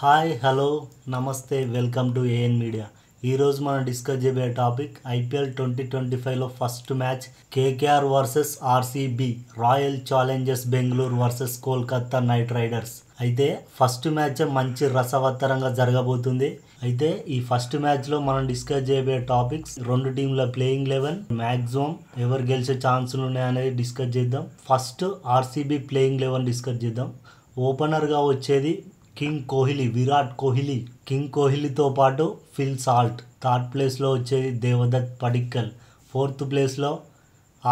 Hi hello నమస్తే welcome to AN media. ఈరోజు మనం డిస్కస్ చేయబోయే టాపిక్ ఐపీఎల్ 2025లో first match KKR versus RCB, Royal Challengers Bengaluru versus Kolkata Knight Riders. అయితే first match మంచి రసవత్తరంగా జరగబోతుంది. అయితే ఈ ఫస్ట్ మ్యాచ్లో మనం డిస్కస్ చేయబోయే టాపిక్స్ రెండు టీంల ప్లేయింగ్ 11, మ్యాక్సిమం ఎవరు గెలిచే ఛాన్సులు ఉన్నాయనేది డిస్కస్ చేద్దాం. ఫస్ట్ ఆర్సీబీ ప్లేయింగ్ 11 డిస్కస్ చేద్దాం. ఓపెనర్గా వచ్చేది విరాట్ కోహ్లీ. కింగ్ కోహ్లీతో పాటు ఫిల్ సాల్ట్. థర్డ్ ప్లేస్లో వచ్చేది దేవదత్ పడిక్కల్. ఫోర్త్ ప్లేస్లో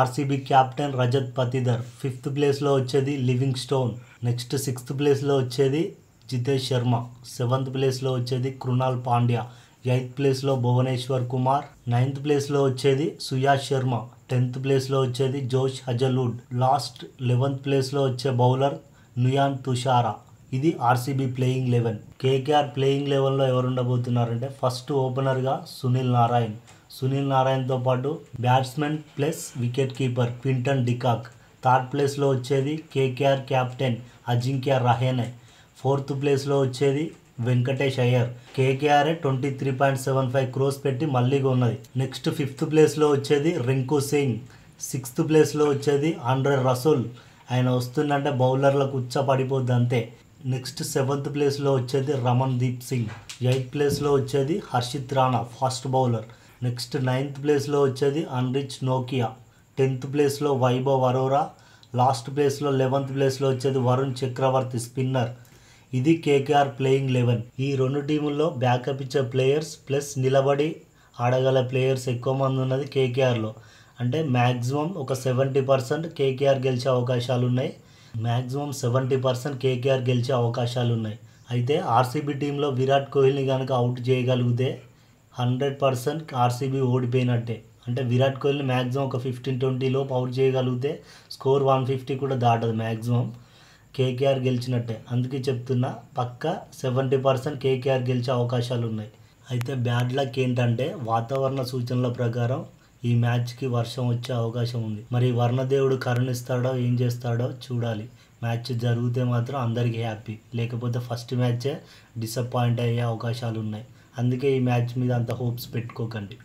RCB captain Rajat Patidar. Fifth ప్లేస్లో వచ్చేది లివింగ్ స్టోన్. నెక్స్ట్ సిక్స్త్ ప్లేస్లో వచ్చేది జితేష్ శర్మ. సెవెంత్ ప్లేస్లో వచ్చేది కృణాల్ పాండ్యా. ఎయిత్ ప్లేస్లో భువనేశ్వర్ కుమార్. నైన్త్ ప్లేస్లో వచ్చేది సుయాష్ శర్మ. 10th ప్లేస్లో వచ్చేది జోష్ హజల్వుడ్. లాస్ట్ 11th ప్లేస్లో వచ్చే బౌలర్ నుయాన్ తుషారా. ఇది ఆర్సీబీ ప్లేయింగ్ 11. కేకేఆర్ ప్లేయింగ్ 11లో ఎవరు ఉండబోతున్నారంటే ఫస్ట్ ఓపెనర్గా సునీల్ నారాయణ్తో పాటు batsmen plus wicket keeper Quinton de Kock. Third ప్లేస్లో వచ్చేది KKR captain Ajinkya Rahane. Fourth ప్లేస్లో వచ్చేది వెంకటేష్ అయ్యర్. కేకేఆర్ 23.75 crores పెట్టి మళ్ళీ ఉన్నది. నెక్స్ట్ ఫిఫ్త్ ప్లేస్లో వచ్చేది రింకు సింగ్. సిక్స్త్ ప్లేస్లో వచ్చేది ఆండ్రే రసూల్. ఆయన వస్తుందంటే బౌలర్లకు ఉచ్చ పడిపోద్ది అంతే. నెక్స్ట్ సెవెంత్ ప్లేస్లో వచ్చేది రమన్ దీప్ సింగ్. ఎయిత్ ప్లేస్లో వచ్చేది Harshit Rana, fast bowler. Next ninth ప్లేస్లో వచ్చేది అన్రిచ్ నోకియా. 10th ప్లేస్లో వైభవ్ అరోరా. లాస్ట్ ప్లేస్లో 11th ప్లేస్లో వచ్చేది వరుణ్ చక్రవర్తి, స్పిన్నర్. ఇది కేకేఆర్ ప్లేయింగ్ 11. ఈ రెండు టీముల్లో బ్యాకప్ ఇచ్చే ప్లేయర్స్ ప్లస్ నిలబడి ఆడగల ప్లేయర్స్ ఎక్కువ మంది ఉన్నది కేకేఆర్లో. అంటే మ్యాక్సిమం ఒక 70% కేకేఆర్ గెలిచే అవకాశాలు ఉన్నాయి. అయితే ఆర్సీబీ టీంలో విరాట్ కోహ్లీని కనుక అవుట్ చేయగలిగితే 100% ఆర్సీబీ ఓడిపోయినట్టే. అంటే విరాట్ కోహ్లీ మ్యాక్సిమం ఒక 15-20 లోపు అవుట్ చేయగలిగితే స్కోర్ 150 కూడా దాటదు. Maximum KKR గెలిచినట్టే. అందుకే చెప్తున్నా పక్కా 70% కేకేఆర్ గెలిచే అవకాశాలు ఉన్నాయి. అయితే బ్యాడ్ లక్ ఏంటంటే వాతావరణ సూచనల ప్రకారం ఈ మ్యాచ్కి వర్షం వచ్చే అవకాశం ఉంది. మరి వర్ణదేవుడు కరుణిస్తాడో ఏం చేస్తాడో చూడాలి. మ్యాచ్ జరిగితే మాత్రం అందరికీ హ్యాపీ, లేకపోతే ఫస్ట్ మ్యాచే డిసప్పాయింట్ అయ్యే అవకాశాలు ఉన్నాయి. అందుకే ఈ మ్యాచ్ మీద అంత హోప్స్ పెట్టుకోకండి.